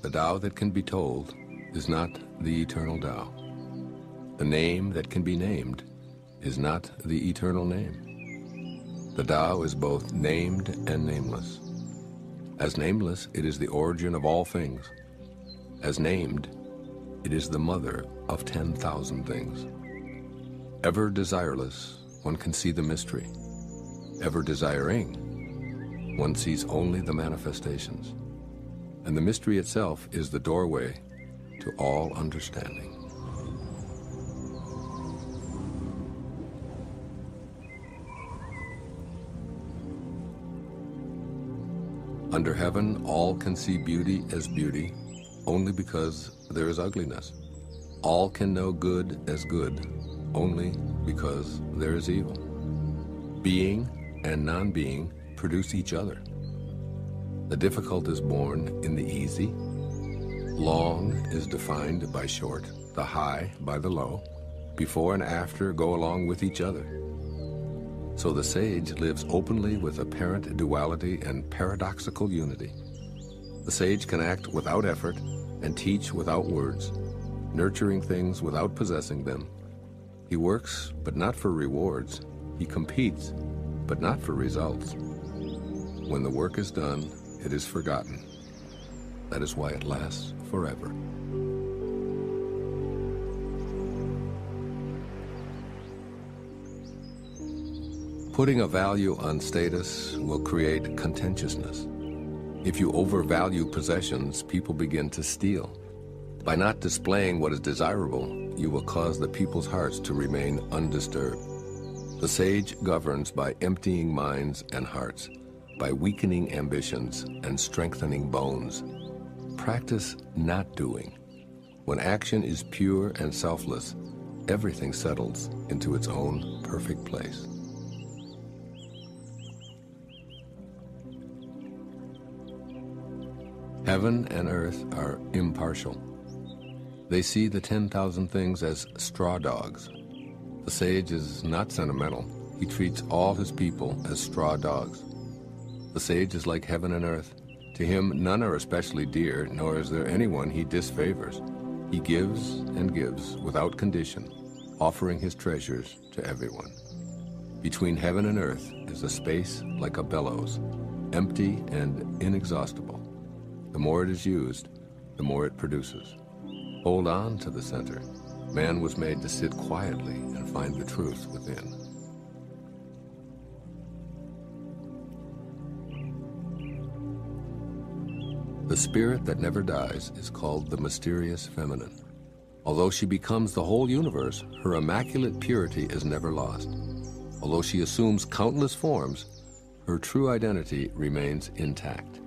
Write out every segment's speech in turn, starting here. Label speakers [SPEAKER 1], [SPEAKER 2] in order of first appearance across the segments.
[SPEAKER 1] The Tao that can be told is not the eternal Tao. The name that can be named is not the eternal name. The Tao is both named and nameless. As nameless, it is the origin of all things. As named, it is the mother of 10,000 things. Ever desireless, one can see the mystery. Ever desiring, one sees only the manifestations. And the mystery itself is the doorway to all understanding. Under heaven, all can see beauty as beauty, only because there is ugliness. All can know good as good, only because there is evil. Being and non-being produce each other. The difficult is born in the easy. Long is defined by short, the high by the low. Before and after go along with each other. So the sage lives openly with apparent duality and paradoxical unity. The sage can act without effort and teach without words, nurturing things without possessing them. He works, but not for rewards. He competes, but not for results. When the work is done, it is forgotten. That is why it lasts forever. Putting a value on status will create contentiousness. If you overvalue possessions, people begin to steal. By not displaying what is desirable, you will cause the people's hearts to remain undisturbed. The sage governs by emptying minds and hearts, by weakening ambitions and strengthening bones. Practice not doing. When action is pure and selfless, everything settles into its own perfect place. Heaven and earth are impartial. They see the 10,000 things as straw dogs. The sage is not sentimental. He treats all his people as straw dogs. The sage is like heaven and earth. To him, none are especially dear, nor is there anyone he disfavors. He gives and gives without condition, offering his treasures to everyone. Between heaven and earth is a space like a bellows, empty and inexhaustible. The more it is used, the more it produces. Hold on to the center. Man was made to sit quietly and find the truth within. The spirit that never dies is called the mysterious feminine. Although she becomes the whole universe, her immaculate purity is never lost. Although she assumes countless forms, her true identity remains intact.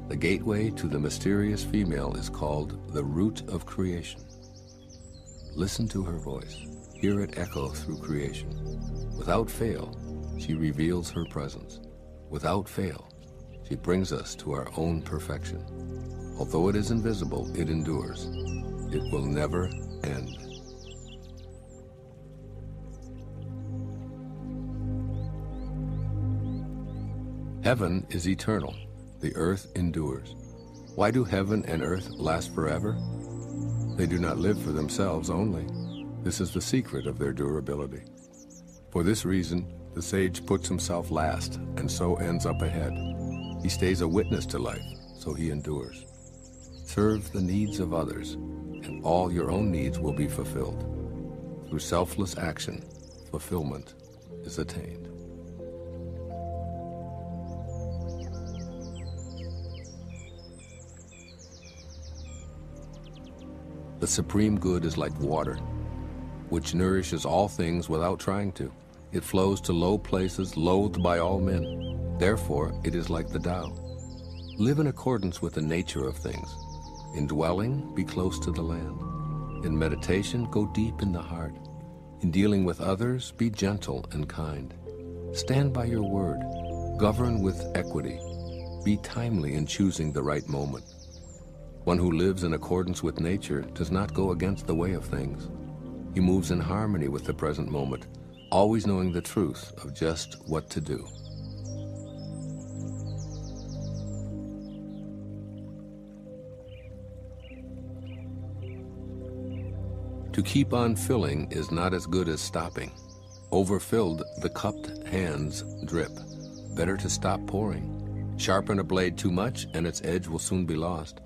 [SPEAKER 1] The gateway to the mysterious female is called the root of creation. Listen to her voice. Hear it echo through creation. Without fail, she reveals her presence. Without fail, she brings us to our own perfection. Although it is invisible, it endures. It will never end. Heaven is eternal. The earth endures. Why do heaven and earth last forever? They do not live for themselves only. This is the secret of their durability. For this reason, the sage puts himself last and so ends up ahead. He stays a witness to life, so he endures. Serve the needs of others, and all your own needs will be fulfilled. Through selfless action, fulfillment is attained. The supreme good is like water, which nourishes all things without trying to. It flows to low places loathed by all men. Therefore, it is like the Tao. Live in accordance with the nature of things. In dwelling, be close to the land. In meditation, go deep in the heart. In dealing with others, be gentle and kind. Stand by your word. Govern with equity. Be timely in choosing the right moment. One who lives in accordance with nature does not go against the way of things. He moves in harmony with the present moment, always knowing the truth of just what to do. To keep on filling is not as good as stopping. Overfilled, the cupped hands drip. Better to stop pouring. Sharpen a blade too much, and its edge will soon be lost.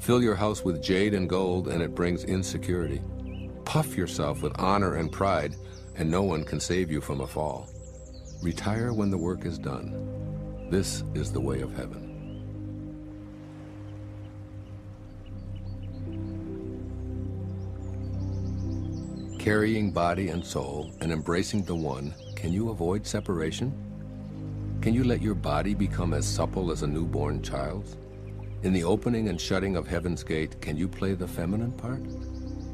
[SPEAKER 1] Fill your house with jade and gold, and it brings insecurity. Puff yourself with honor and pride, and no one can save you from a fall. Retire when the work is done. This is the way of heaven. Carrying body and soul and embracing the one, can you avoid separation? Can you let your body become as supple as a newborn child's? In the opening and shutting of heaven's gate, can you play the feminine part?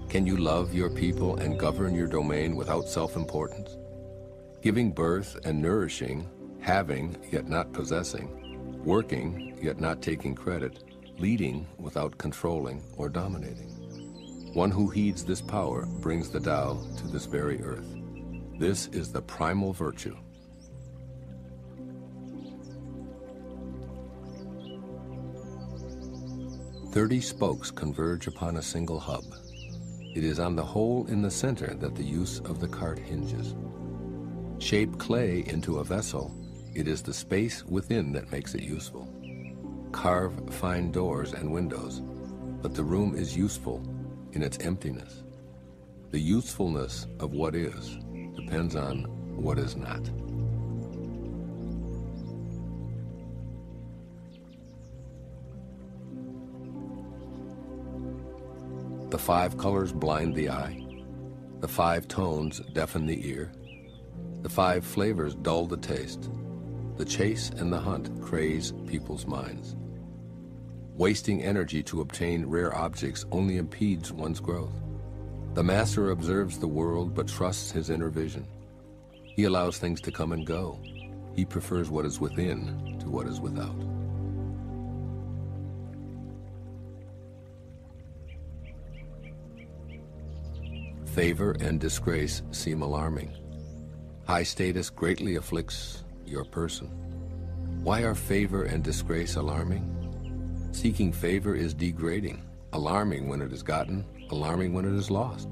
[SPEAKER 1] Can you love your people and govern your domain without self-importance? Giving birth and nourishing, having yet not possessing, working yet not taking credit, leading without controlling or dominating. One who heeds this power brings the Tao to this very earth. This is the primal virtue. "30 spokes converge upon a single hub. It is on the hole in the center that the use of the cart hinges. Shape clay into a vessel, it is the space within that makes it useful. Carve fine doors and windows, but the room is useful in its emptiness. The usefulness of what is depends on what is not." The 5 colors blind the eye. The 5 tones deafen the ear. The 5 flavors dull the taste. The chase and the hunt craze people's minds. Wasting energy to obtain rare objects only impedes one's growth. The master observes the world but trusts his inner vision. He allows things to come and go. He prefers what is within to what is without. Favor and disgrace seem alarming. High status greatly afflicts your person. Why are favor and disgrace alarming? Seeking favor is degrading, alarming when it is gotten, alarming when it is lost.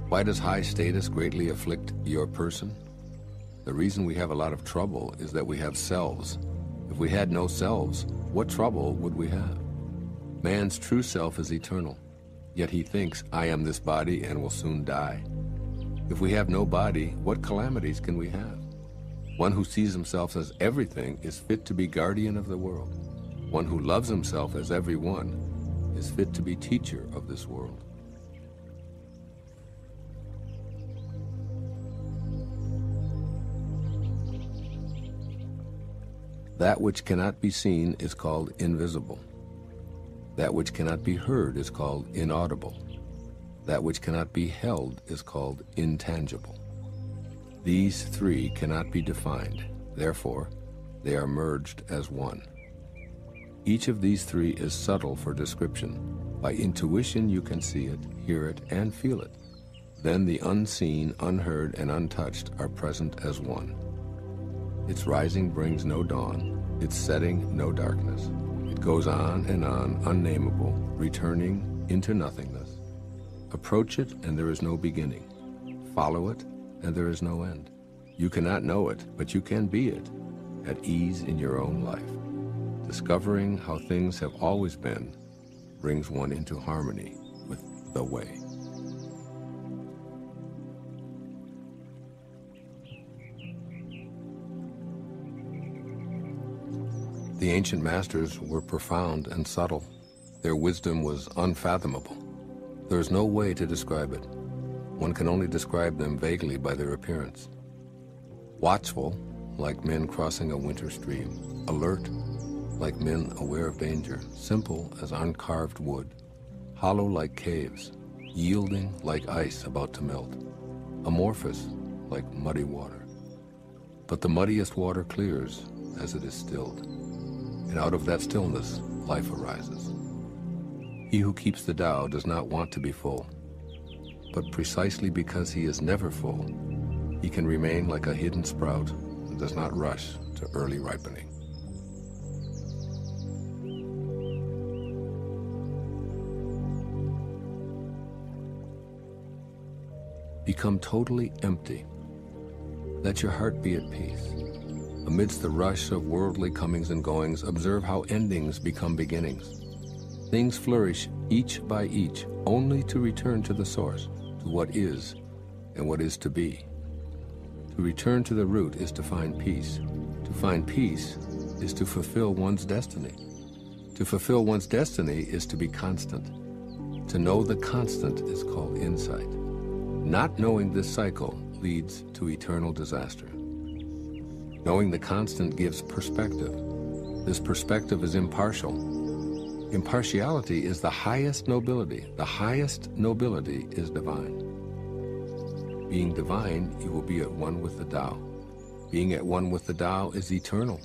[SPEAKER 1] Why does high status greatly afflict your person? The reason we have a lot of trouble is that we have selves. If we had no selves, what trouble would we have? Man's true self is eternal, yet he thinks, "I am this body and will soon die." If we have no body, what calamities can we have? One who sees himself as everything is fit to be guardian of the world. One who loves himself as everyone is fit to be teacher of this world. That which cannot be seen is called invisible. That which cannot be heard is called inaudible. That which cannot be held is called intangible. These 3 cannot be defined, therefore, they are merged as one. Each of these 3 is subtle for description. By intuition you can see it, hear it, and feel it. Then the unseen, unheard, and untouched are present as one. Its rising brings no dawn, its setting no darkness. It goes on, unnameable, returning into nothingness. Approach it, and there is no beginning. Follow it, and there is no end. You cannot know it, but you can be it, at ease in your own life. Discovering how things have always been brings one into harmony with the way. The ancient masters were profound and subtle. Their wisdom was unfathomable. There is no way to describe it. One can only describe them vaguely by their appearance. Watchful, like men crossing a winter stream. Alert, like men aware of danger. Simple as uncarved wood. Hollow like caves. Yielding like ice about to melt. Amorphous like muddy water. But the muddiest water clears as it is stilled. And out of that stillness, life arises. He who keeps the Tao does not want to be full. But precisely because he is never full, he can remain like a hidden sprout and does not rush to early ripening. Become totally empty. Let your heart be at peace. Amidst the rush of worldly comings and goings, observe how endings become beginnings. Things flourish each by each, only to return to the source, to what is and what is to be. To return to the root is to find peace. To find peace is to fulfill one's destiny. To fulfill one's destiny is to be constant. To know the constant is called insight. Not knowing this cycle leads to eternal disaster. Knowing the constant gives perspective. This perspective is impartial. Impartiality is the highest nobility. The highest nobility is divine. Being divine, you will be at one with the Tao. Being at one with the Tao is eternal.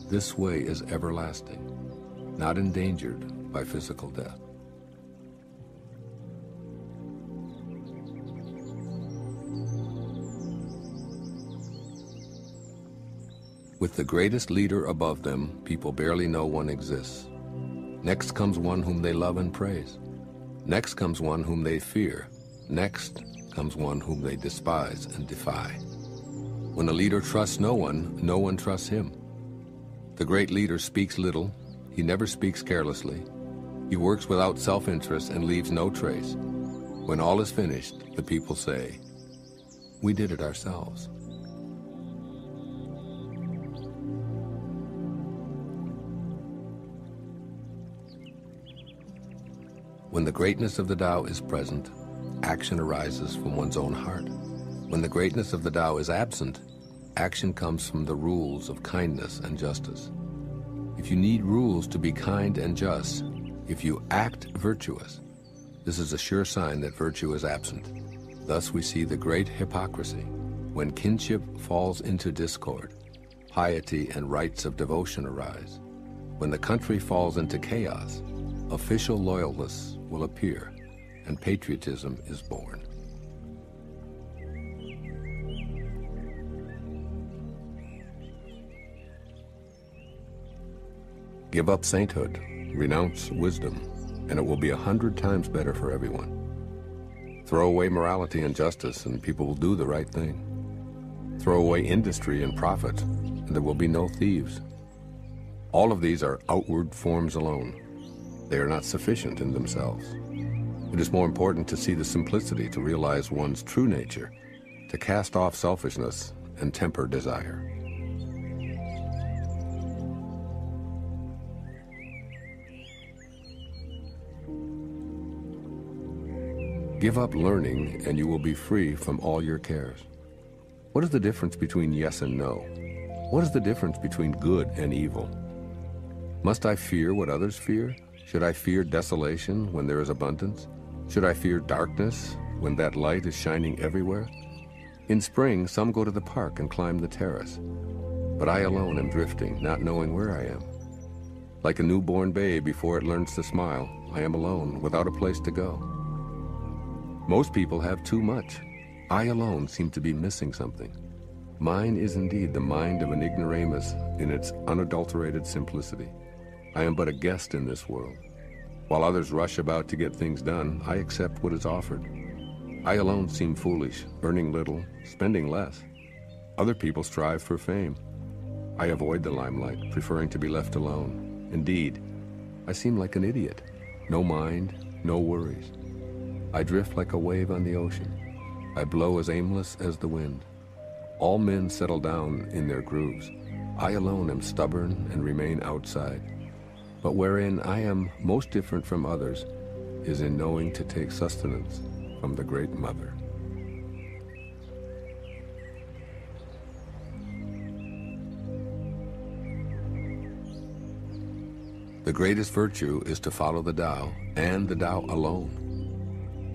[SPEAKER 1] This way is everlasting, not endangered by physical death. With the greatest leader above them, people barely know one exists. Next comes one whom they love and praise. Next comes one whom they fear. Next comes one whom they despise and defy. When a leader trusts no one trusts him. The great leader speaks little. He never speaks carelessly. He works without self-interest and leaves no trace. When all is finished, the people say, "We did it ourselves." When the greatness of the Tao is present, action arises from one's own heart. When the greatness of the Tao is absent, action comes from the rules of kindness and justice. If you need rules to be kind and just, if you act virtuous, this is a sure sign that virtue is absent. Thus we see the great hypocrisy. When kinship falls into discord, piety and rites of devotion arise. When the country falls into chaos, official loyalists will appear, and patriotism is born. Give up sainthood, renounce wisdom, and it will be 100 times better for everyone. Throw away morality and justice, and people will do the right thing. Throw away industry and profit, and there will be no thieves. All of these are outward forms alone. They are not sufficient in themselves. It is more important to see the simplicity, to realize one's true nature, to cast off selfishness and temper desire. Give up learning and you will be free from all your cares. What is the difference between yes and no? What is the difference between good and evil? Must I fear what others fear? Should I fear desolation when there is abundance? Should I fear darkness when that light is shining everywhere? In spring, some go to the park and climb the terrace, but I alone am drifting, not knowing where I am. Like a newborn babe before it learns to smile, I am alone, without a place to go. Most people have too much. I alone seem to be missing something. Mine is indeed the mind of an ignoramus in its unadulterated simplicity. I am but a guest in this world. While others rush about to get things done, I accept what is offered. I alone seem foolish, earning little, spending less. Other people strive for fame. I avoid the limelight, preferring to be left alone. Indeed, I seem like an idiot. No mind, no worries. I drift like a wave on the ocean. I blow as aimless as the wind. All men settle down in their grooves. I alone am stubborn and remain outside. But wherein I am most different from others is in knowing to take sustenance from the Great Mother. The greatest virtue is to follow the Tao, and the Tao alone.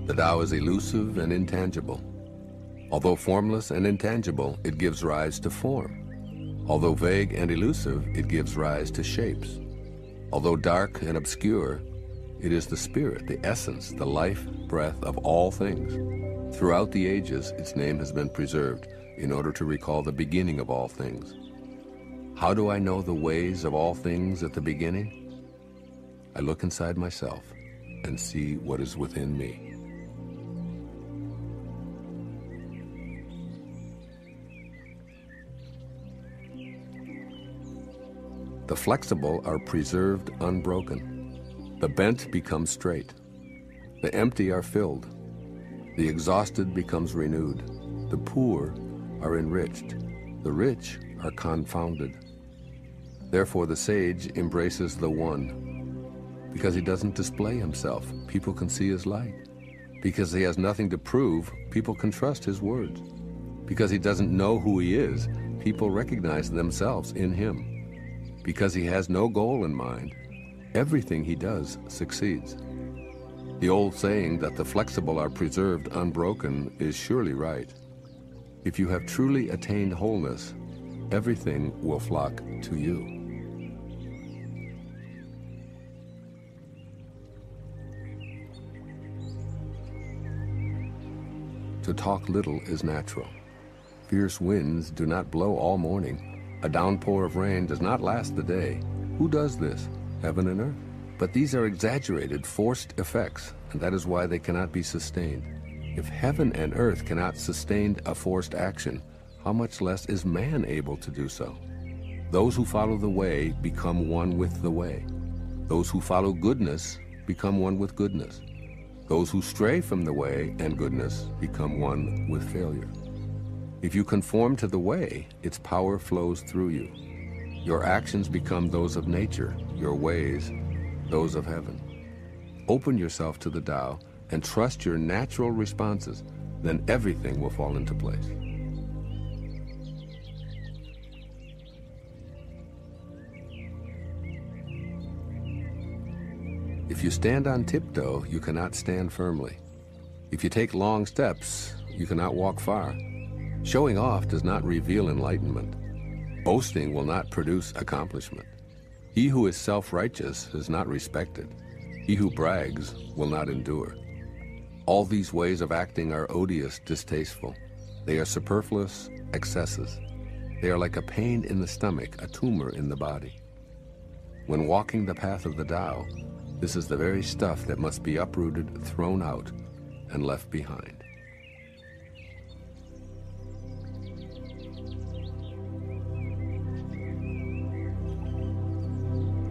[SPEAKER 1] The Tao is elusive and intangible. Although formless and intangible, it gives rise to form. Although vague and elusive, it gives rise to shapes. Although dark and obscure, it is the spirit, the essence, the life breath of all things. Throughout the ages, its name has been preserved in order to recall the beginning of all things. How do I know the ways of all things at the beginning? I look inside myself and see what is within me. The flexible are preserved unbroken. The bent become straight. The empty are filled. The exhausted becomes renewed. The poor are enriched. The rich are confounded. Therefore the sage embraces the one. Because he doesn't display himself, people can see his light. Because he has nothing to prove, people can trust his words. Because he doesn't know who he is, people recognize themselves in him. Because he has no goal in mind, everything he does succeeds. The old saying that the flexible are preserved unbroken is surely right. If you have truly attained wholeness, everything will flock to you. To talk little is natural. Fierce winds do not blow all morning. A downpour of rain does not last the day. Who does this? Heaven and earth. But these are exaggerated, forced effects, and that is why they cannot be sustained. If heaven and earth cannot sustain a forced action, how much less is man able to do so? Those who follow the way become one with the way. Those who follow goodness become one with goodness. Those who stray from the way and goodness become one with failure. If you conform to the way, its power flows through you. Your actions become those of nature, your ways, those of heaven. Open yourself to the Tao and trust your natural responses, then everything will fall into place. If you stand on tiptoe, you cannot stand firmly. If you take long steps, you cannot walk far. Showing off does not reveal enlightenment. Boasting will not produce accomplishment. He who is self-righteous is not respected. He who brags will not endure. All these ways of acting are odious, distasteful. They are superfluous excesses. They are like a pain in the stomach, a tumor in the body. When walking the path of the Tao, this is the very stuff that must be uprooted, thrown out, and left behind.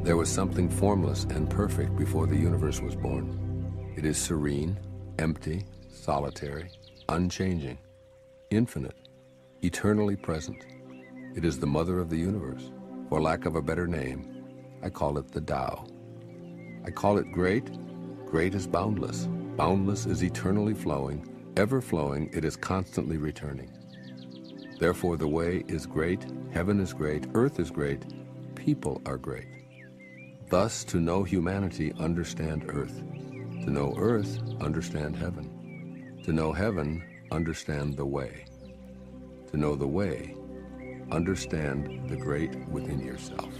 [SPEAKER 1] There was something formless and perfect before the universe was born. It is serene, empty, solitary, unchanging, infinite, eternally present. It is the mother of the universe. For lack of a better name, I call it the Tao. I call it great. Great is boundless. Boundless is eternally flowing. Ever flowing, it is constantly returning. Therefore the way is great, heaven is great, earth is great, people are great. Thus, to know humanity, understand earth. To know earth, understand heaven. To know heaven, understand the way. To know the way, understand the great within yourself.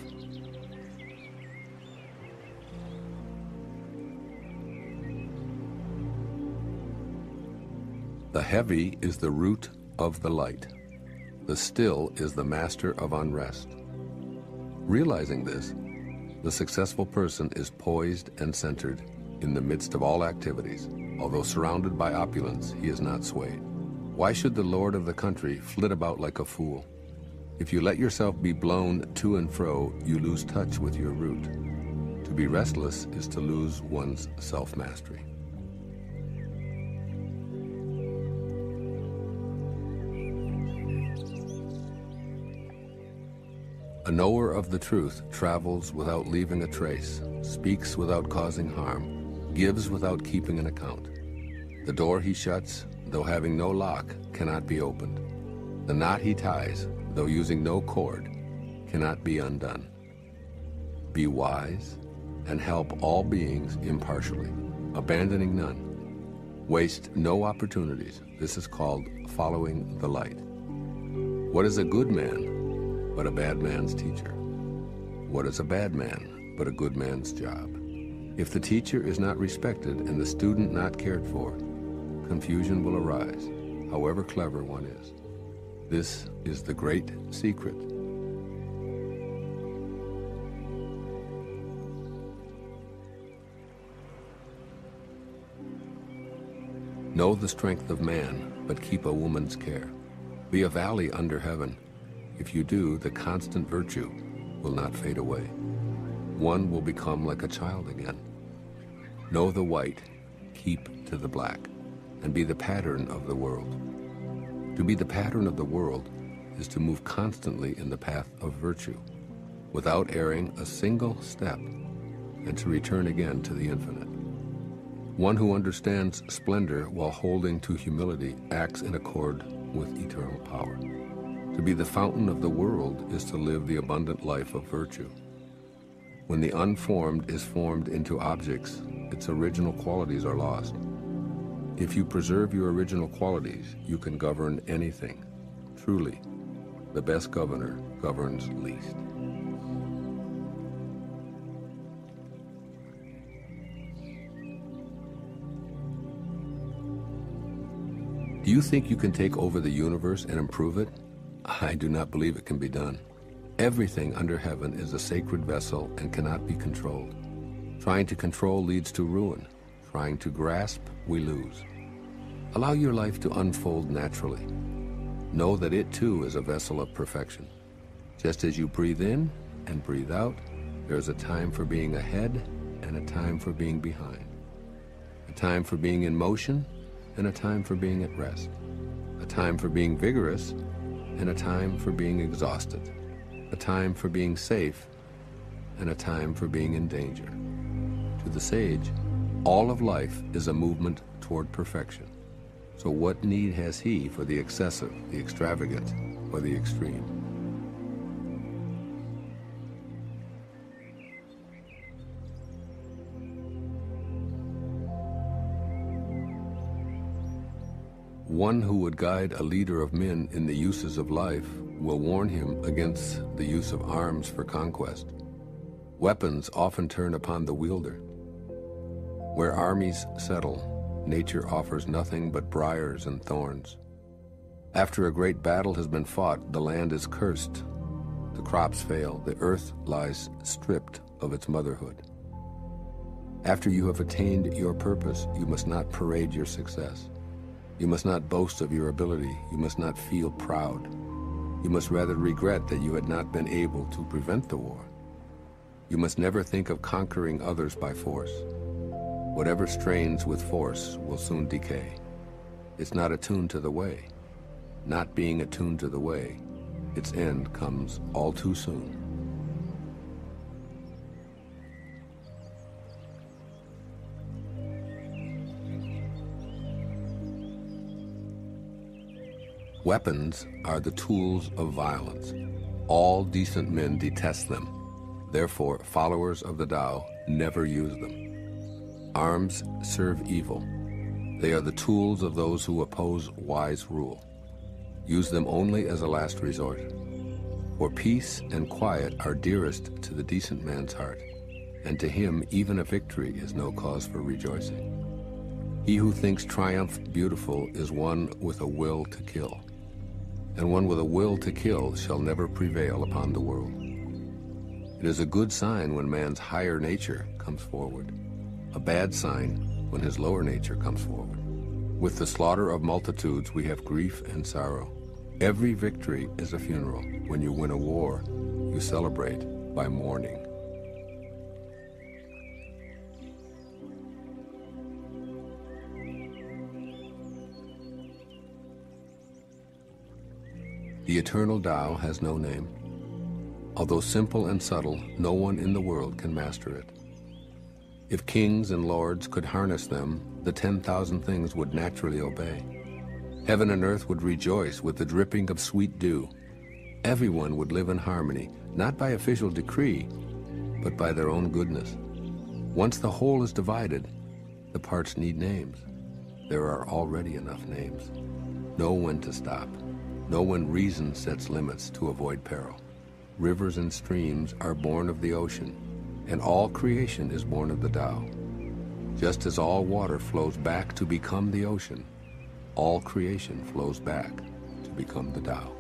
[SPEAKER 1] The heavy is the root of the light. The still is the master of unrest. Realizing this, the successful person is poised and centered in the midst of all activities. Although surrounded by opulence, he is not swayed. Why should the lord of the country flit about like a fool? If you let yourself be blown to and fro, you lose touch with your root. To be restless is to lose one's self-mastery. A knower of the truth travels without leaving a trace, speaks without causing harm, gives without keeping an account. The door he shuts, though having no lock, cannot be opened. The knot he ties, though using no cord, cannot be undone. Be wise and help all beings impartially, abandoning none. Waste no opportunities. This is called following the light. What is a good man but a bad man's teacher? What is a bad man but a good man's job? If the teacher is not respected and the student not cared for, confusion will arise, however clever one is. This is the great secret. Know the strength of man, but keep a woman's care. Be a valley under heaven. If you do, the constant virtue, will not fade away. One will become like a child again. Know the white, keep to the black, and be the pattern of the world. To be the pattern of the world is to move constantly in the path of virtue, without erring a single step, and to return again to the infinite. One who understands splendor while holding to humility acts in accord with eternal power. To be the fountain of the world is to live the abundant life of virtue. When the unformed is formed into objects, its original qualities are lost. If you preserve your original qualities, you can govern anything. Truly, the best governor governs least. Do you think you can take over the universe and improve it? I do not believe it can be done. Everything under heaven is a sacred vessel and cannot be controlled. Trying to control leads to ruin. Trying to grasp, we lose. Allow your life to unfold naturally. Know that it too is a vessel of perfection. Just as you breathe in and breathe out, there is a time for being ahead and a time for being behind. A time for being in motion and a time for being at rest. A time for being vigorous and a time for being exhausted. A time for being safe and a time for being in danger. To the sage, all of life is a movement toward perfection. So what need has he for the excessive, the extravagant, or the extreme? One who would guide a leader of men in the uses of life will warn him against the use of arms for conquest. Weapons often turn upon the wielder. Where armies settle, nature offers nothing but briars and thorns. After a great battle has been fought, the land is cursed. The crops fail, the earth lies stripped of its motherhood. After you have attained your purpose, you must not parade your success. You must not boast of your ability. You must not feel proud. You must rather regret that you had not been able to prevent the war. You must never think of conquering others by force. Whatever strains with force will soon decay. It's not attuned to the way. Not being attuned to the way, its end comes all too soon. Weapons are the tools of violence. All decent men detest them. Therefore, followers of the Tao never use them. Arms serve evil. They are the tools of those who oppose wise rule. Use them only as a last resort. For peace and quiet are dearest to the decent man's heart, and to him even a victory is no cause for rejoicing. He who thinks triumph beautiful is one with a will to kill, and one with a will to kill shall never prevail upon the world. It is a good sign when man's higher nature comes forward, a bad sign when his lower nature comes forward. With the slaughter of multitudes we have grief and sorrow. Every victory is a funeral. When you win a war, you celebrate by mourning. The eternal Tao has no name. Although simple and subtle, no one in the world can master it. If kings and lords could harness them, the 10,000 things would naturally obey. Heaven and earth would rejoice with the dripping of sweet dew. Everyone would live in harmony, not by official decree, but by their own goodness. Once the whole is divided, the parts need names. There are already enough names. Know when to stop. Know when reason sets limits to avoid peril. Rivers and streams are born of the ocean, and all creation is born of the Tao. Just as all water flows back to become the ocean, all creation flows back to become the Tao.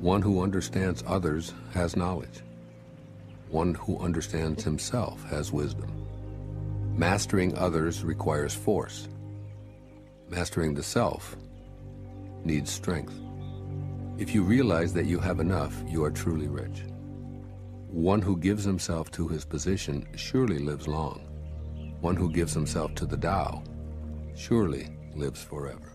[SPEAKER 1] One who understands others has knowledge. One who understands himself has wisdom. Mastering others requires force. Mastering the self needs strength. If you realize that you have enough, you are truly rich. One who gives himself to his position surely lives long. One who gives himself to the Tao surely lives forever.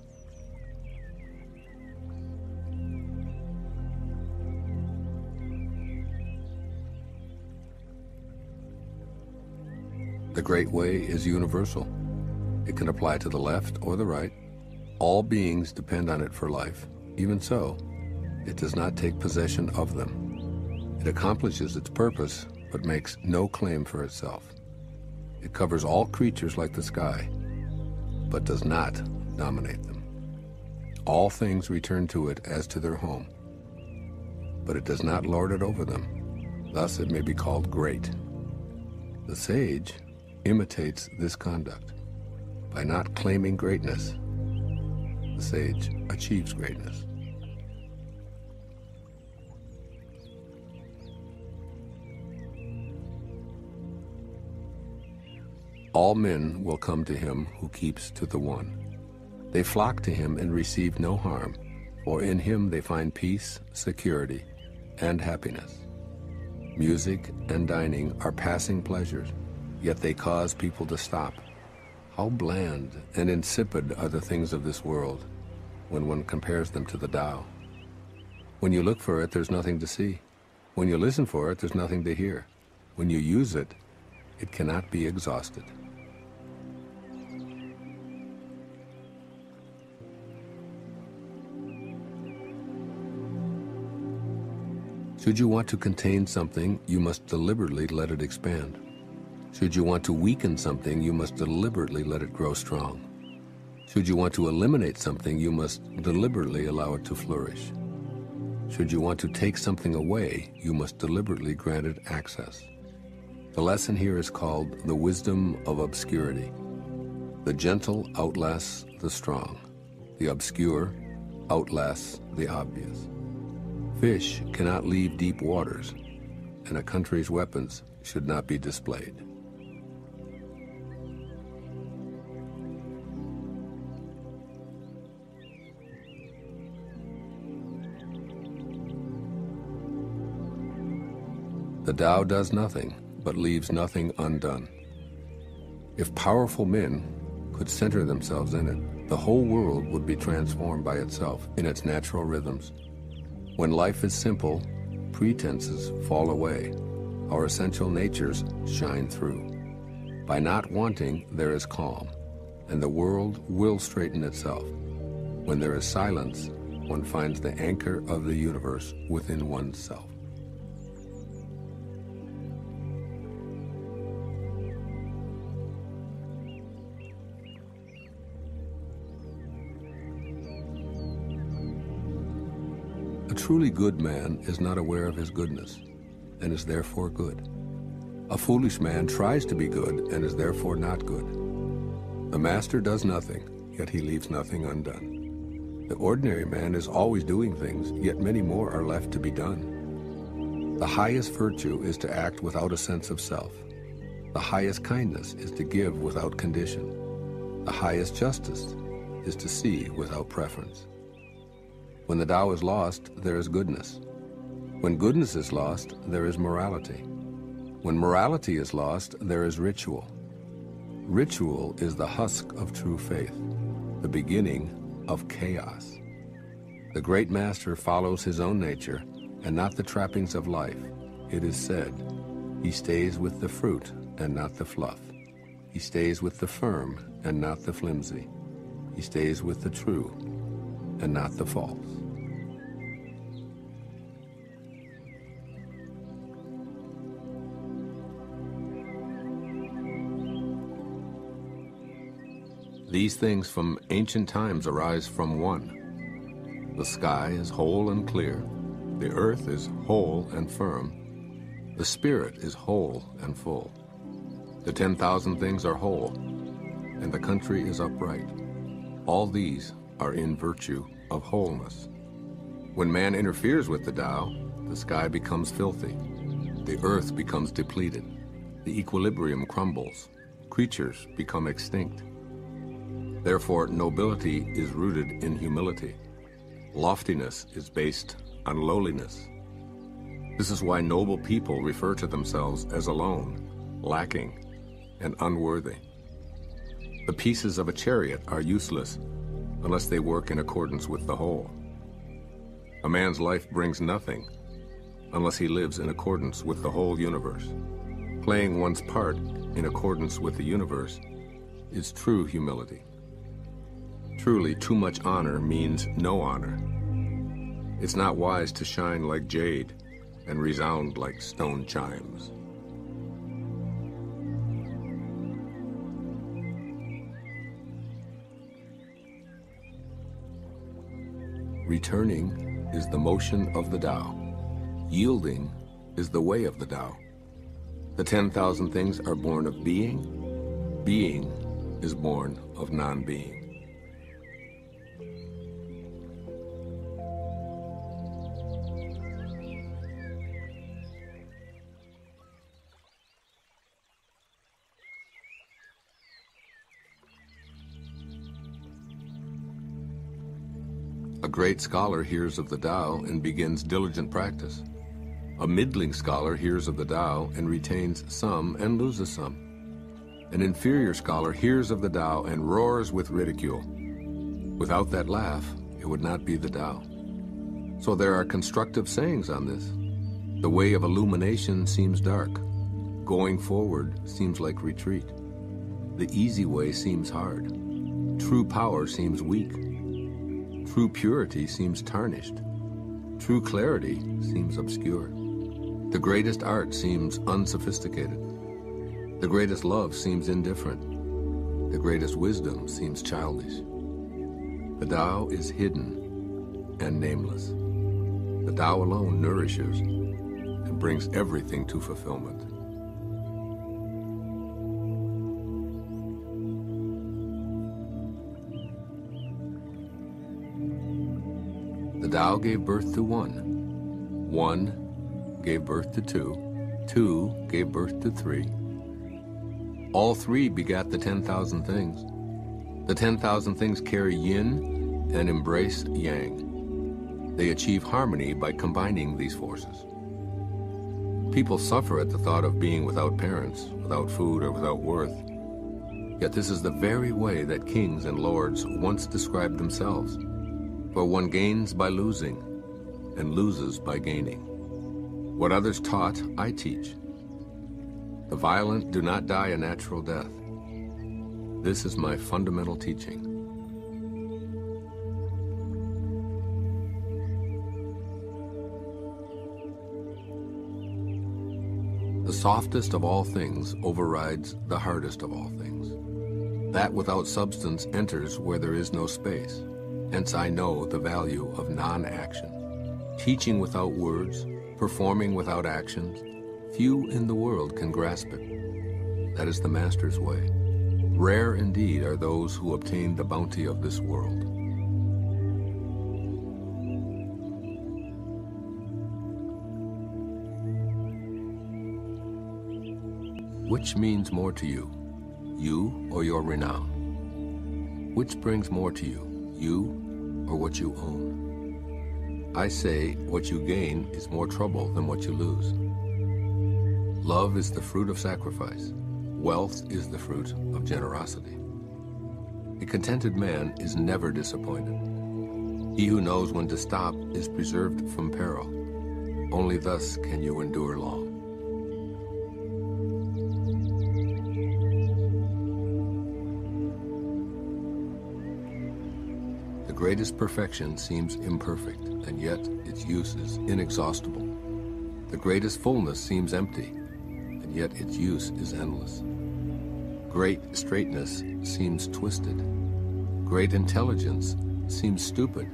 [SPEAKER 1] The Great Way is universal. It can apply to the left or the right. All beings depend on it for life. Even so, it does not take possession of them. It accomplishes its purpose, but makes no claim for itself. It covers all creatures like the sky, but does not dominate them. All things return to it as to their home, but it does not lord it over them. Thus it may be called great. The sage imitates this conduct. By not claiming greatness, the sage achieves greatness. All men will come to him who keeps to the one. They flock to him and receive no harm, for in him they find peace, security, and happiness. Music and dining are passing pleasures, yet they cause people to stop. How bland and insipid are the things of this world when one compares them to the Tao. When you look for it, there's nothing to see. When you listen for it, there's nothing to hear. When you use it, it cannot be exhausted. Should you want to contain something, you must deliberately let it expand. Should you want to weaken something, you must deliberately let it grow strong. Should you want to eliminate something, you must deliberately allow it to flourish. Should you want to take something away, you must deliberately grant it access. The lesson here is called the wisdom of obscurity. The gentle outlasts the strong. The obscure outlasts the obvious. Fish cannot leave deep waters, and a country's weapons should not be displayed. The Tao does nothing, but leaves nothing undone. If powerful men could center themselves in it, the whole world would be transformed by itself in its natural rhythms. When life is simple, pretenses fall away. Our essential natures shine through. By not wanting, there is calm, and the world will straighten itself. When there is silence, one finds the anchor of the universe within oneself. A truly good man is not aware of his goodness, and is therefore good. A foolish man tries to be good, and is therefore not good. The master does nothing, yet he leaves nothing undone. The ordinary man is always doing things, yet many more are left to be done. The highest virtue is to act without a sense of self. The highest kindness is to give without condition. The highest justice is to see without preference. When the Tao is lost, there is goodness. When goodness is lost, there is morality. When morality is lost, there is ritual. Ritual is the husk of true faith, the beginning of chaos. The great master follows his own nature and not the trappings of life. It is said, he stays with the fruit and not the fluff. He stays with the firm and not the flimsy. He stays with the true and not the false. These things from ancient times arise from one. The sky is whole and clear. The earth is whole and firm. The spirit is whole and full. The 10,000 things are whole, and the country is upright. All these are in virtue of wholeness. When man interferes with the Tao, the sky becomes filthy. The earth becomes depleted. The equilibrium crumbles. creatures become extinct. Therefore, nobility is rooted in humility. Loftiness is based on lowliness. This is why noble people refer to themselves as alone, lacking, and unworthy. The pieces of a chariot are useless unless they work in accordance with the whole. A man's life brings nothing unless he lives in accordance with the whole universe. Playing one's part in accordance with the universe is true humility. Truly, too much honor means no honor. It's not wise to shine like jade and resound like stone chimes. Returning is the motion of the Tao. Yielding is the way of the Tao. The 10,000 things are born of being. Being is born of non-being. A great scholar hears of the Tao and begins diligent practice. A middling scholar hears of the Tao and retains some and loses some. An inferior scholar hears of the Tao and roars with ridicule. Without that laugh, it would not be the Tao. So there are constructive sayings on this. The way of illumination seems dark. Going forward seems like retreat. The easy way seems hard. True power seems weak. True purity seems tarnished. True clarity seems obscure. The greatest art seems unsophisticated. The greatest love seems indifferent. The greatest wisdom seems childish. The Tao is hidden and nameless. The Tao alone nourishes and brings everything to fulfillment. The Tao gave birth to one. One gave birth to two. Two gave birth to three. All three begat the 10,000 things. The 10,000 things carry yin and embrace yang. They achieve harmony by combining these forces. People suffer at the thought of being without parents, without food, or without worth. Yet this is the very way that kings and lords once described themselves. For one gains by losing, and loses by gaining. What others taught, I teach. The violent do not die a natural death. This is my fundamental teaching. The softest of all things overrides the hardest of all things. That without substance enters where there is no space. Hence I know the value of non-action. Teaching without words, performing without actions, few in the world can grasp it. That is the Master's way. Rare indeed are those who obtain the bounty of this world. Which means more to you, you or your renown? Which brings more to you, you or what you own? I say what you gain is more trouble than what you lose. Love is the fruit of sacrifice. Wealth is the fruit of generosity. A contented man is never disappointed. He who knows when to stop is preserved from peril. Only thus can you endure long. The greatest perfection seems imperfect, and yet its use is inexhaustible. The greatest fullness seems empty, and yet its use is endless. Great straightness seems twisted. Great intelligence seems stupid.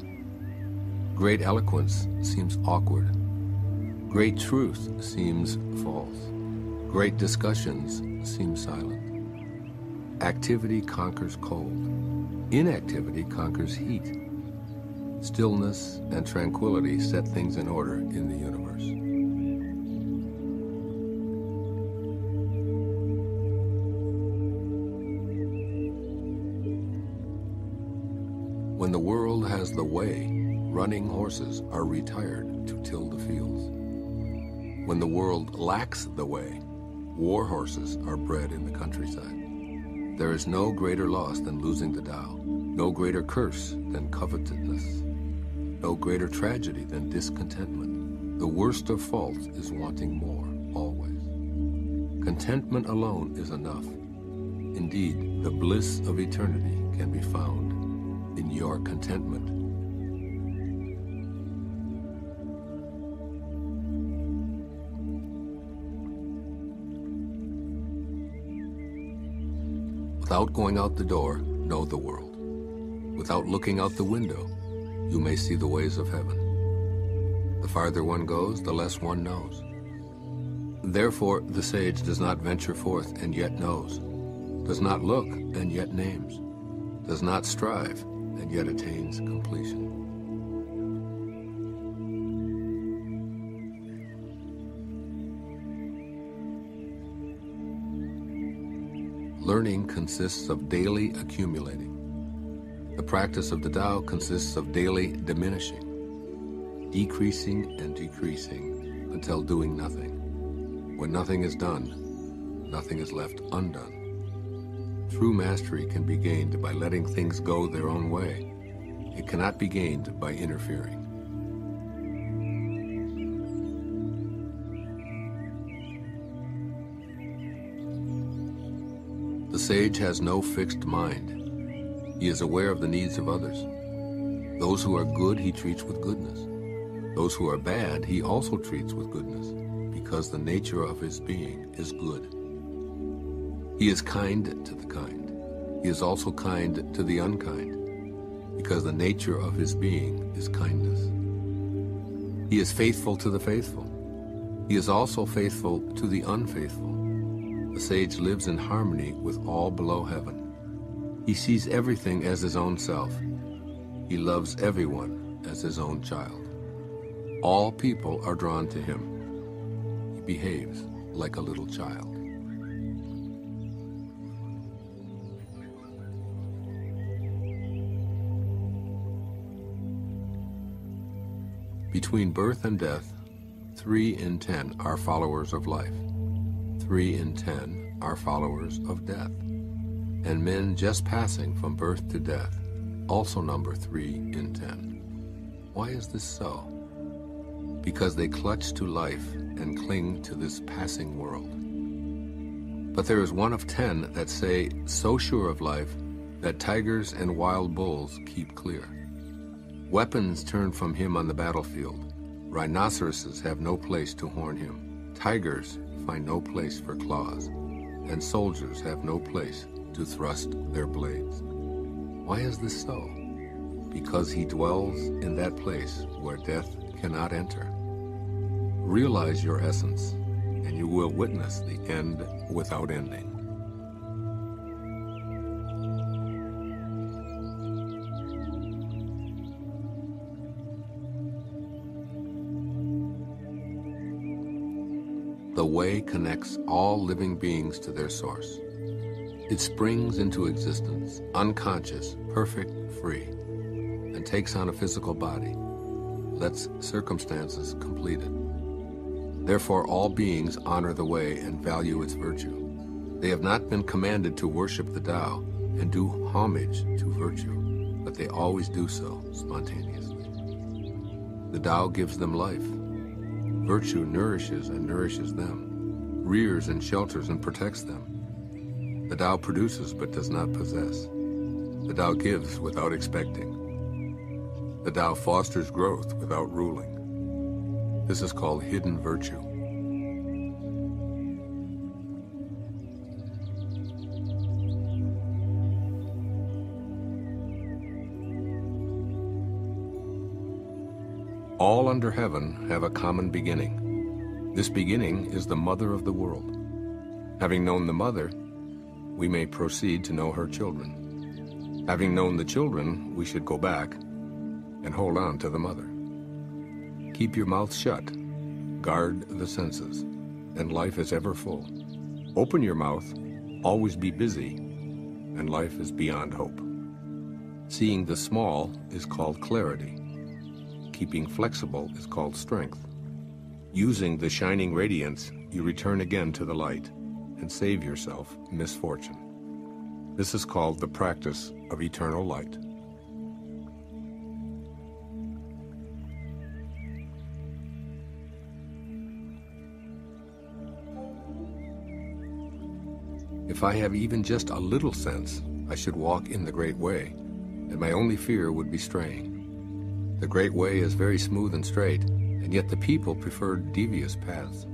[SPEAKER 1] Great eloquence seems awkward. Great truth seems false. Great discussions seem silent. Activity conquers cold. Inactivity conquers heat. Stillness and tranquility set things in order in the universe. When the world has the way, running horses are retired to till the fields. When the world lacks the way, war horses are bred in the countryside. There is no greater loss than losing the Tao, no greater curse than covetousness, no greater tragedy than discontentment. The worst of faults is wanting more, always. Contentment alone is enough. Indeed, the bliss of eternity can be found in your contentment. Without going out the door, know the world. Without looking out the window, you may see the ways of heaven. The farther one goes, the less one knows. Therefore, the sage does not venture forth and yet knows, does not look and yet names, does not strive and yet attains completion. Learning consists of daily accumulating. The practice of the Tao consists of daily diminishing, decreasing and decreasing until doing nothing. When nothing is done, nothing is left undone. True mastery can be gained by letting things go their own way. It cannot be gained by interfering. The sage has no fixed mind. He is aware of the needs of others. Those who are good he treats with goodness. Those who are bad he also treats with goodness, because the nature of his being is good. He is kind to the kind. He is also kind to the unkind, because the nature of his being is kindness. He is faithful to the faithful. He is also faithful to the unfaithful. The sage lives in harmony with all below heaven. He sees everything as his own self. He loves everyone as his own child. All people are drawn to him. He behaves like a little child. Between birth and death, 3 in 10 are followers of life. 3 in 10 are followers of death. And men just passing from birth to death also number 3 in 10. Why is this so? Because they clutch to life and cling to this passing world. But there is 1 of 10 that say, so sure of life, that tigers and wild bulls keep clear. Weapons turn from him on the battlefield. Rhinoceroses have no place to horn him. Tigers find no place for claws, and soldiers have no place to thrust their blades. Why is this so? Because he dwells in that place where death cannot enter. Realize your essence, and you will witness the end without ending. The way connects all living beings to their source. It springs into existence, unconscious, perfect, free, and takes on a physical body, lets circumstances complete it. Therefore, all beings honor the way and value its virtue. They have not been commanded to worship the Tao and do homage to virtue, but they always do so spontaneously. The Tao gives them life. Virtue nourishes and nourishes them, rears and shelters and protects them. The Tao produces but does not possess. The Tao gives without expecting. The Tao fosters growth without ruling. This is called hidden virtue. All under heaven have a common beginning. This beginning is the mother of the world. Having known the mother, we may proceed to know her children. Having known the children, we should go back and hold on to the mother. Keep your mouth shut, guard the senses, and life is ever full. Open your mouth, always be busy, and life is beyond hope. Seeing the small is called clarity. Keeping flexible is called strength. Using the shining radiance, you return again to the light and save yourself misfortune. This is called the practice of eternal light. If I have even just a little sense, I should walk in the great way, and my only fear would be straying. The great way is very smooth and straight, and yet the people prefer devious paths.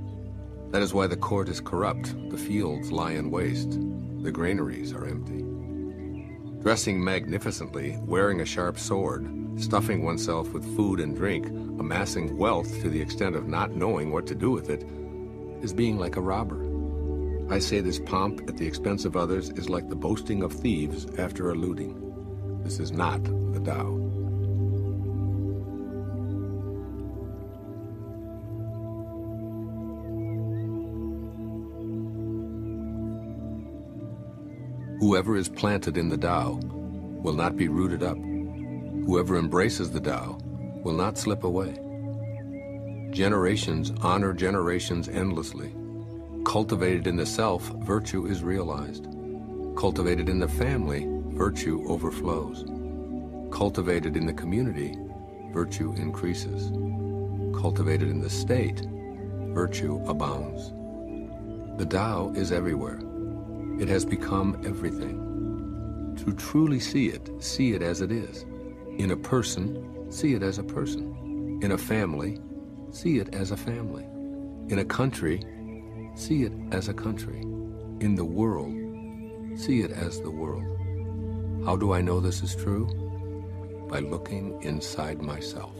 [SPEAKER 1] That is why the court is corrupt, the fields lie in waste, the granaries are empty. Dressing magnificently, wearing a sharp sword, stuffing oneself with food and drink, amassing wealth to the extent of not knowing what to do with it, is being like a robber. I say this pomp at the expense of others is like the boasting of thieves after a looting. This is not the Tao. Whoever is planted in the Tao will not be rooted up. Whoever embraces the Tao will not slip away. Generations honor generations endlessly. Cultivated in the self, virtue is realized. Cultivated in the family, virtue overflows. Cultivated in the community, virtue increases. Cultivated in the state, virtue abounds. The Tao is everywhere. It has become everything. To truly see it as it is. In a person, see it as a person. In a family, see it as a family. In a country, see it as a country. In the world, see it as the world. How do I know this is true? By looking inside myself.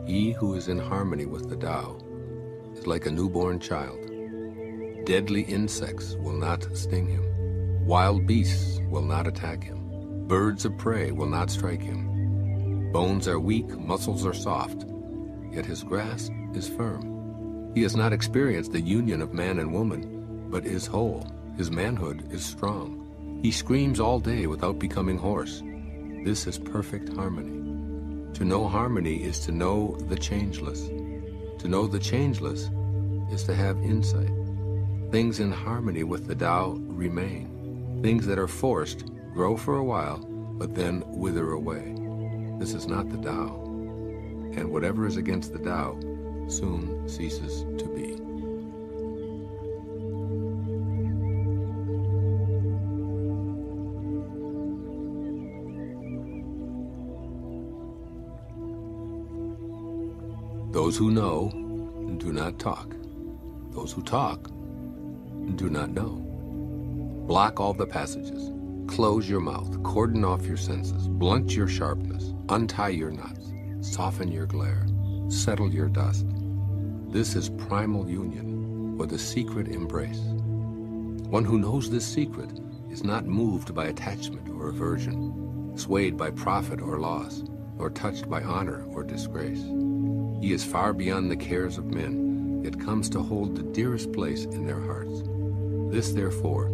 [SPEAKER 1] He who is in harmony with the Tao is like a newborn child. Deadly insects will not sting him. Wild beasts will not attack him. Birds of prey will not strike him. Bones are weak, muscles are soft, yet his grasp is firm. He has not experienced the union of man and woman, but is whole. His manhood is strong. He screams all day without becoming hoarse. This is perfect harmony. To know harmony is to know the changeless. To know the changeless is to have insight. Things in harmony with the Tao remain. Things that are forced grow for a while, but then wither away. This is not the Tao. And whatever is against the Tao soon ceases to be. Those who know do not talk. Those who talk do not know. Block all the passages. Close your mouth. Cordon off your senses. Blunt your sharpness. Untie your knots. Soften your glare. Settle your dust. This is primal union, or the secret embrace. One who knows this secret is not moved by attachment or aversion, swayed by profit or loss, nor touched by honor or disgrace. He is far beyond the cares of men, yet comes to hold the dearest place in their hearts. This, therefore,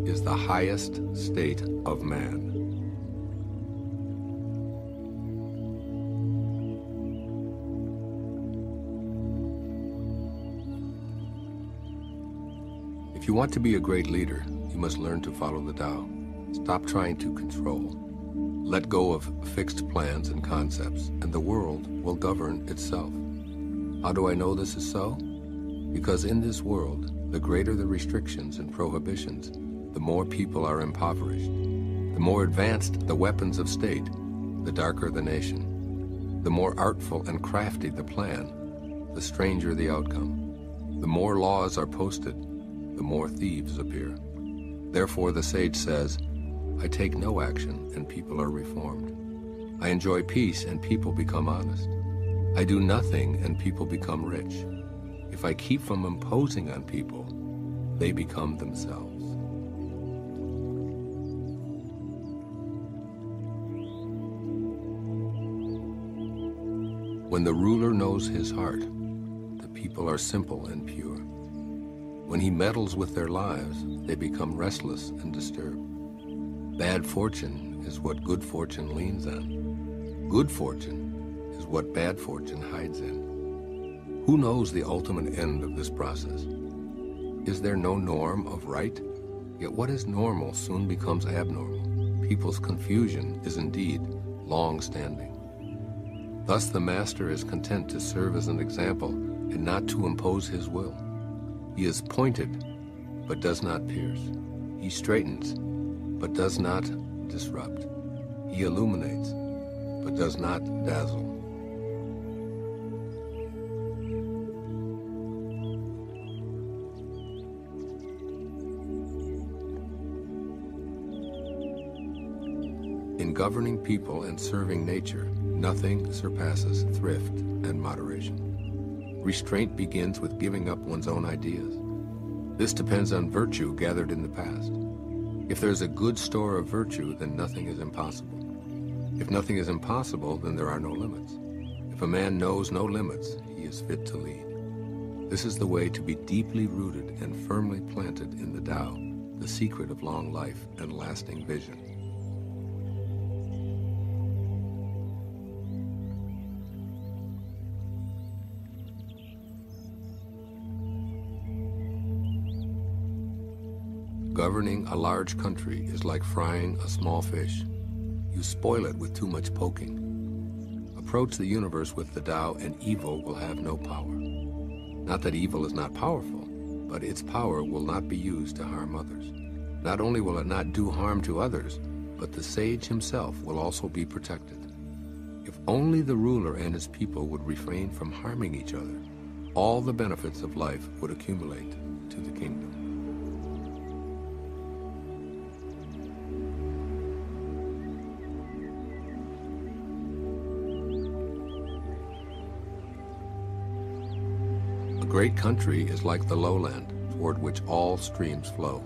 [SPEAKER 1] is the highest state of man. If you want to be a great leader, you must learn to follow the Tao. Stop trying to control. Let go of fixed plans and concepts, and the world will govern itself. How do I know this is so? Because in this world, the greater the restrictions and prohibitions, the more people are impoverished. The more advanced the weapons of state, the darker the nation. The more artful and crafty the plan, the stranger the outcome. The more laws are posted, the more thieves appear. Therefore, the sage says, I take no action and people are reformed. I enjoy peace and people become honest. I do nothing and people become rich. If I keep from imposing on people, they become themselves. When the ruler knows his heart, the people are simple and pure. When he meddles with their lives, they become restless and disturbed. Bad fortune is what good fortune leans on. Good fortune is what bad fortune hides in. Who knows the ultimate end of this process? Is there no norm of right? Yet what is normal soon becomes abnormal. People's confusion is indeed long-standing. Thus the master is content to serve as an example and not to impose his will. He is pointed, but does not pierce. He straightens, but does not disrupt. He illuminates, but does not dazzle. In governing people and serving nature, nothing surpasses thrift and moderation. Restraint begins with giving up one's own ideas. This depends on virtue gathered in the past. If there's a good store of virtue, then nothing is impossible. If nothing is impossible, then there are no limits. If a man knows no limits, he is fit to lead. This is the way to be deeply rooted and firmly planted in the Tao, the secret of long life and lasting vision. Governing a large country is like frying a small fish. You spoil it with too much poking. Approach the universe with the Tao and evil will have no power. Not that evil is not powerful, but its power will not be used to harm others. Not only will it not do harm to others, but the sage himself will also be protected. If only the ruler and his people would refrain from harming each other, all the benefits of life would accumulate to the kingdom. A great country is like the lowland, toward which all streams flow.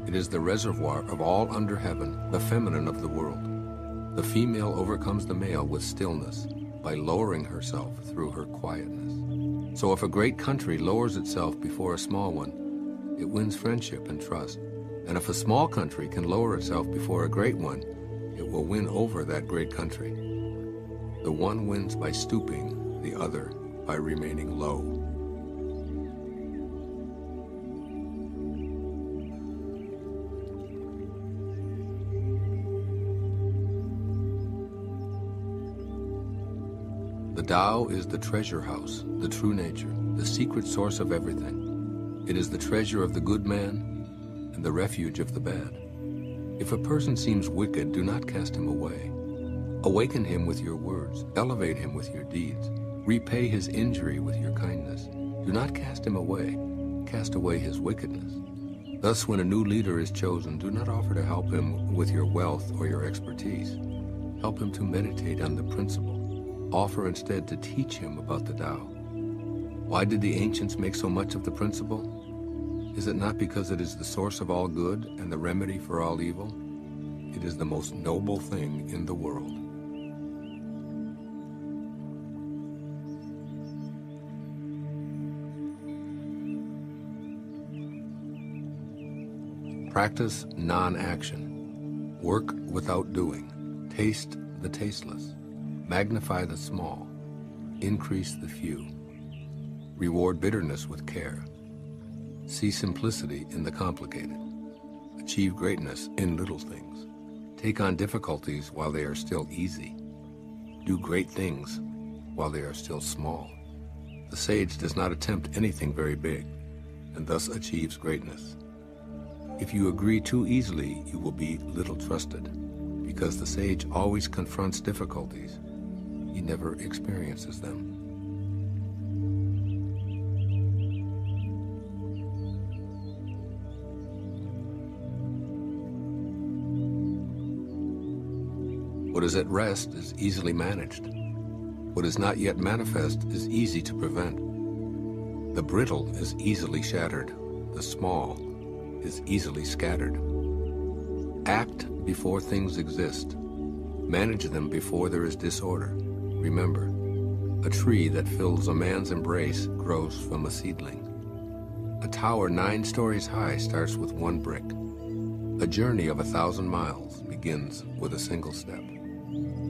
[SPEAKER 1] It is the reservoir of all under heaven, the feminine of the world. The female overcomes the male with stillness, by lowering herself through her quietness. So if a great country lowers itself before a small one, it wins friendship and trust. And if a small country can lower itself before a great one, it will win over that great country. The one wins by stooping, the other by remaining low. The Tao is the treasure house, the true nature, the secret source of everything. It is the treasure of the good man and the refuge of the bad. If a person seems wicked, do not cast him away. Awaken him with your words, elevate him with your deeds, repay his injury with your kindness. Do not cast him away, cast away his wickedness. Thus, when a new leader is chosen, do not offer to help him with your wealth or your expertise. Help him to meditate on the principle. Offer instead to teach him about the Tao. Why did the ancients make so much of the principle? Is it not because it is the source of all good and the remedy for all evil? It is the most noble thing in the world. Practice non-action. Work without doing. Taste the tasteless. Magnify the small, increase the few. Reward bitterness with care. See simplicity in the complicated. Achieve greatness in little things. Take on difficulties while they are still easy. Do great things while they are still small. The sage does not attempt anything very big, and thus achieves greatness. If you agree too easily, you will be little trusted, because the sage always confronts difficulties. He never experiences them. What is at rest is easily managed. What is not yet manifest is easy to prevent. The brittle is easily shattered. The small is easily scattered. Act before things exist. Manage them before there is disorder. Remember, A tree that fills a man's embrace grows from a seedling. A tower 9 stories high starts with 1 brick. A journey of 1,000 miles begins with a single step.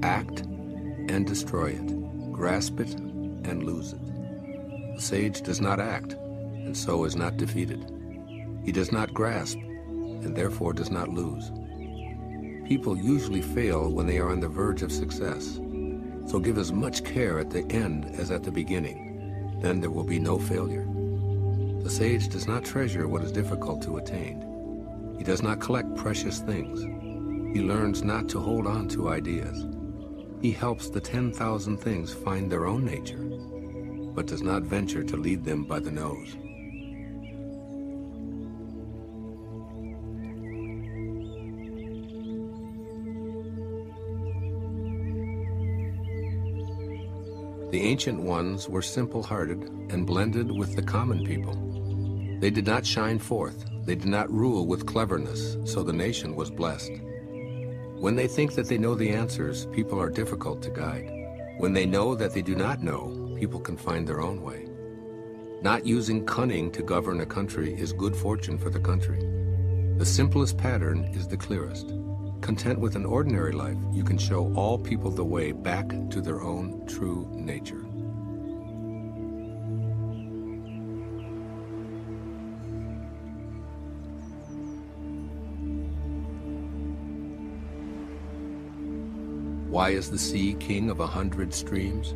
[SPEAKER 1] Act and destroy it. Grasp it and lose it. The sage does not act, and so is not defeated. He does not grasp, and therefore does not lose. People usually fail when they are on the verge of success, so give as much care at the end as at the beginning. Then there will be no failure. The sage does not treasure what is difficult to attain. He does not collect precious things. He learns not to hold on to ideas. He helps the 10,000 things find their own nature, but does not venture to lead them by the nose. The ancient ones were simple-hearted and blended with the common people. They did not shine forth. They did not rule with cleverness, so the nation was blessed. When they think that they know the answers, people are difficult to guide. When they know that they do not know, people can find their own way. Not using cunning to govern a country is good fortune for the country. The simplest pattern is the clearest. Content with an ordinary life, you can show all people the way back to their own true nature. Why is the sea king of 100 streams?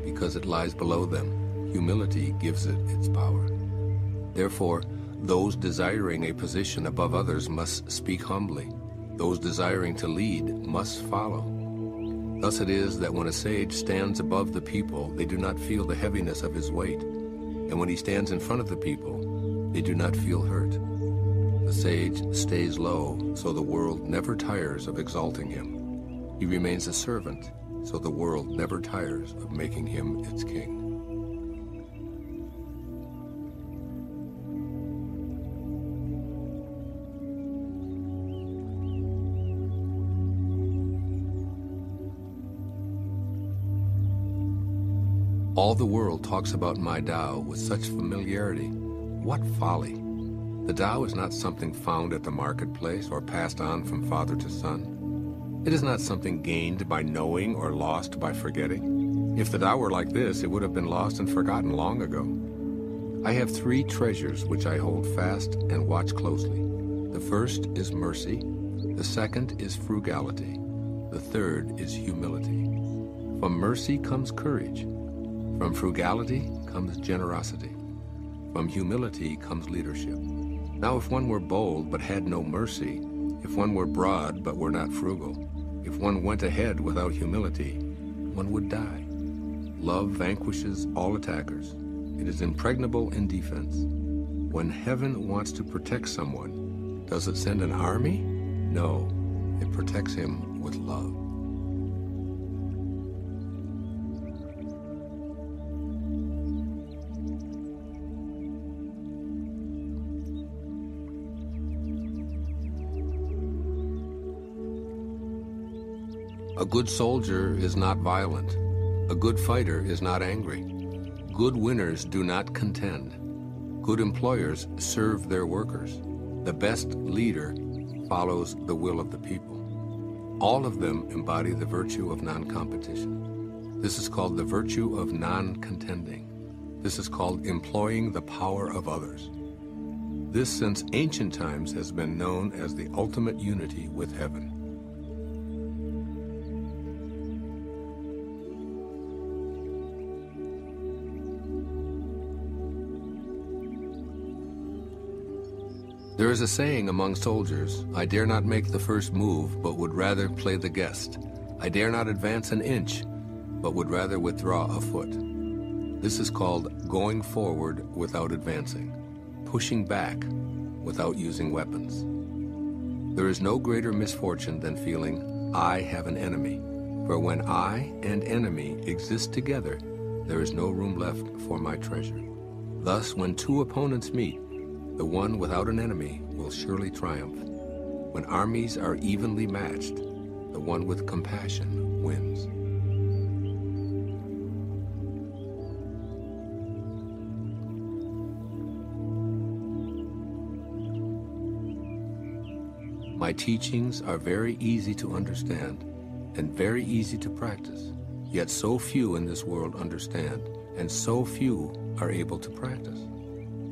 [SPEAKER 1] Because it lies below them. Humility gives it its power. Therefore, those desiring a position above others must speak humbly. Those desiring to lead must follow. Thus it is that when a sage stands above the people, they do not feel the heaviness of his weight. And when he stands in front of the people, they do not feel hurt. The sage stays low, so the world never tires of exalting him. He remains a servant, so the world never tires of making him its king. All the world talks about my Tao with such familiarity. What folly! The Tao is not something found at the marketplace or passed on from father to son. It is not something gained by knowing or lost by forgetting. If the Tao were like this, it would have been lost and forgotten long ago. I have 3 treasures which I hold fast and watch closely. The first is mercy, the second is frugality, the third is humility. From mercy comes courage. From frugality comes generosity. From humility comes leadership. Now if one were bold but had no mercy, if one were broad but were not frugal, if one went ahead without humility, one would die. Love vanquishes all attackers. It is impregnable in defense. When heaven wants to protect someone, does it send an army? No, it protects him with love. A good soldier is not violent. A good fighter is not angry. Good winners do not contend. Good employers serve their workers. The best leader follows the will of the people. All of them embody the virtue of non-competition. This is called the virtue of non-contending. This is called employing the power of others. This, since ancient times, has been known as the ultimate unity with heaven. There is a saying among soldiers, I dare not make the first move, but would rather play the guest. I dare not advance an inch, but would rather withdraw a foot. This is called going forward without advancing, pushing back without using weapons. There is no greater misfortune than feeling, I have an enemy. For when I and enemy exist together, there is no room left for my treasure. Thus, when 2 opponents meet, the one without an enemy will surely triumph. When armies are evenly matched, the one with compassion wins. My teachings are very easy to understand and very easy to practice, yet so few in this world understand, and so few are able to practice.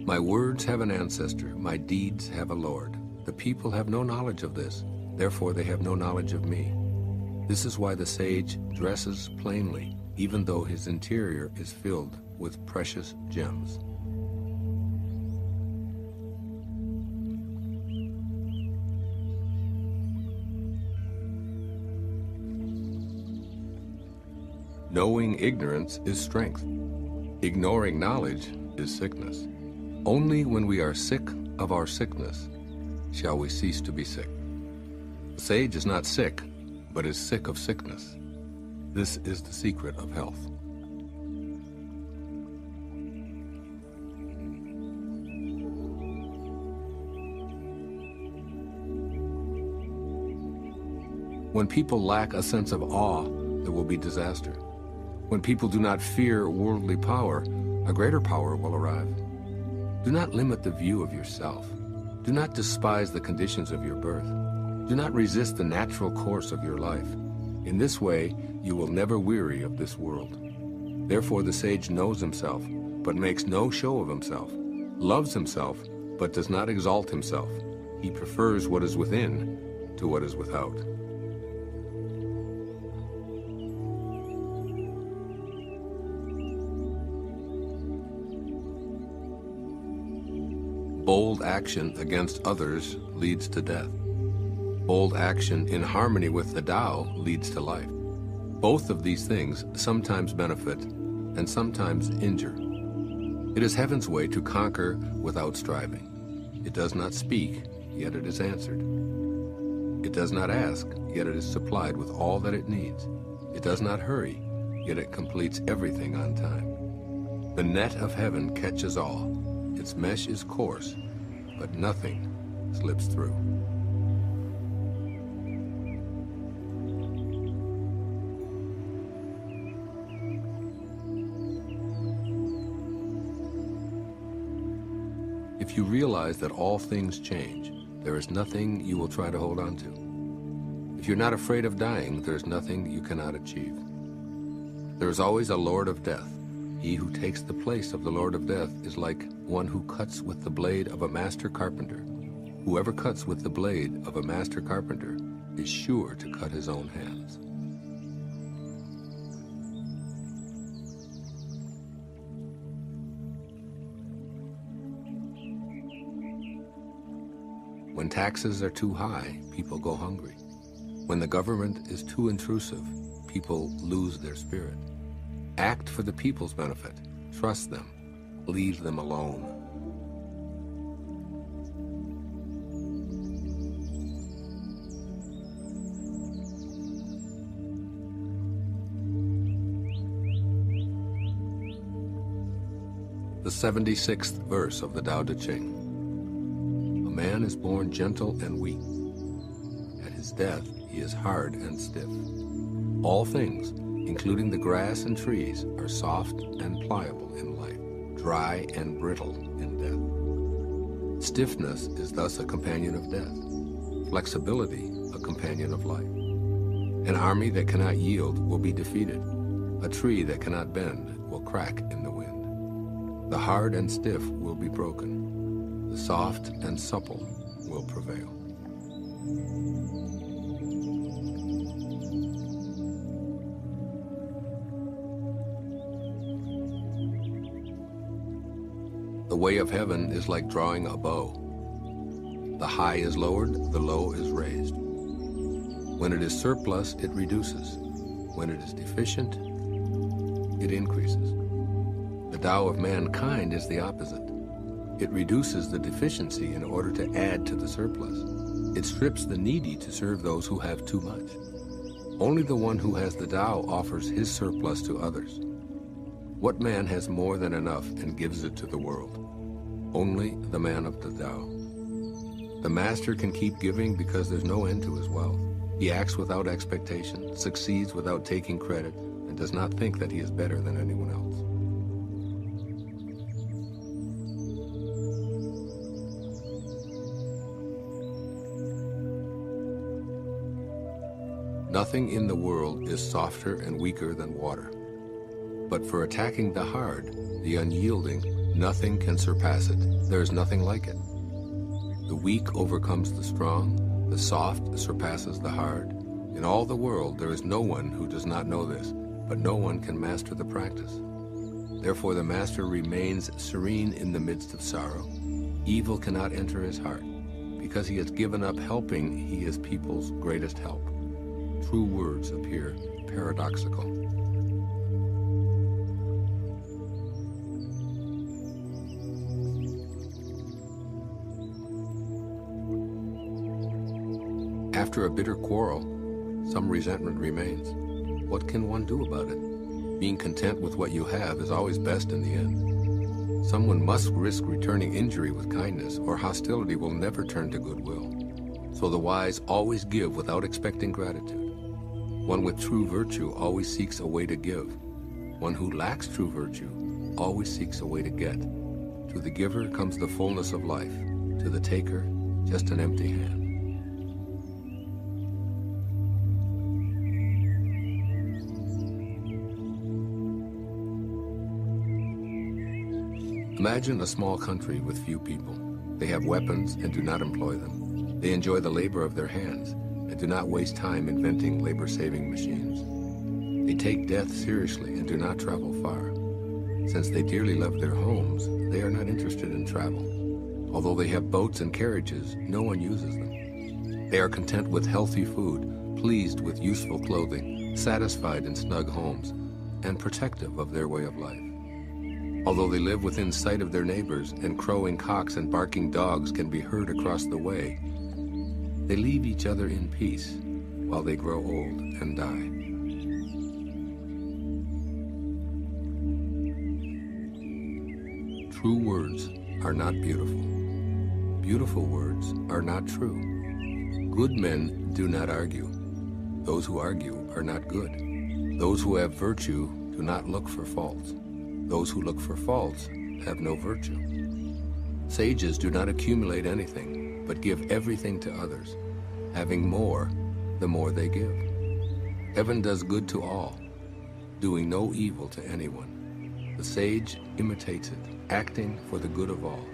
[SPEAKER 1] My words have an ancestor, my deeds have a Lord. The people have no knowledge of this, therefore they have no knowledge of me. This is why the sage dresses plainly, even though his interior is filled with precious gems. Knowing ignorance is strength. Ignoring knowledge is sickness. Only when we are sick of our sickness shall we cease to be sick. The sage is not sick, but is sick of sickness. This is the secret of health. When people lack a sense of awe, there will be disaster. When people do not fear worldly power, a greater power will arrive. Do not limit the view of yourself. Do not despise the conditions of your birth. Do not resist the natural course of your life. In this way, you will never weary of this world. Therefore, the sage knows himself, but makes no show of himself, loves himself, but does not exalt himself. He prefers what is within to what is without. Bold action against others leads to death. Bold action in harmony with the Tao leads to life. Both of these things sometimes benefit and sometimes injure. It is heaven's way to conquer without striving. It does not speak, yet it is answered. It does not ask, yet it is supplied with all that it needs. It does not hurry, yet it completes everything on time. The net of heaven catches all. Its mesh is coarse, but nothing slips through. If you realize that all things change, there is nothing you will try to hold on to. If you're not afraid of dying, there is nothing you cannot achieve. There is always a Lord of Death. He who takes the place of the Lord of Death is like one who cuts with the blade of a master carpenter. Whoever cuts with the blade of a master carpenter is sure to cut his own hands. When taxes are too high, people go hungry. When the government is too intrusive, people lose their spirit. Act for the people's benefit. Trust them. Leave them alone. The 76th verse of the Tao Te Ching. A man is born gentle and weak. At his death, he is hard and stiff. All things, including the grass and trees, are soft and pliable in life, dry and brittle in death. Stiffness is thus a companion of death, flexibility a companion of life. An army that cannot yield will be defeated. A tree that cannot bend will crack in the wind. The hard and stiff will be broken. The soft and supple will prevail. The way of heaven is like drawing a bow. The high is lowered, the low is raised. When it is surplus, it reduces. When it is deficient, it increases. The Tao of mankind is the opposite. It reduces the deficiency in order to add to the surplus. It strips the needy to serve those who have too much. Only the one who has the Tao offers his surplus to others. What man has more than enough and gives it to the world? Only the man of the Tao. The master can keep giving because there's no end to his wealth. He acts without expectation, succeeds without taking credit, and does not think that he is better than anyone else. Nothing in the world is softer and weaker than water. But for attacking the hard, the unyielding, nothing can surpass it. There is nothing like it. The weak overcomes the strong, the soft surpasses the hard. In all the world there is no one who does not know this, but no one can master the practice. Therefore the master remains serene in the midst of sorrow. Evil cannot enter his heart. Because he has given up helping, he is people's greatest help. True words appear paradoxical. After a bitter quarrel, some resentment remains. What can one do about it? Being content with what you have is always best in the end. Someone must risk returning injury with kindness, or hostility will never turn to goodwill. So the wise always give without expecting gratitude. One with true virtue always seeks a way to give. One who lacks true virtue always seeks a way to get. To the giver comes the fullness of life. To the taker, just an empty hand. Imagine a small country with few people. They have weapons and do not employ them. They enjoy the labor of their hands and do not waste time inventing labor-saving machines. They take death seriously and do not travel far. Since they dearly love their homes, they are not interested in travel. Although they have boats and carriages, no one uses them. They are content with healthy food, pleased with useful clothing, satisfied in snug homes, and protective of their way of life. Although they live within sight of their neighbors, and crowing cocks and barking dogs can be heard across the way, they leave each other in peace while they grow old and die. True words are not beautiful. Beautiful words are not true. Good men do not argue. Those who argue are not good. Those who have virtue do not look for faults. Those who look for faults have no virtue. Sages do not accumulate anything, but give everything to others. Having more, the more they give. Heaven does good to all, doing no evil to anyone. The sage imitates it, acting for the good of all.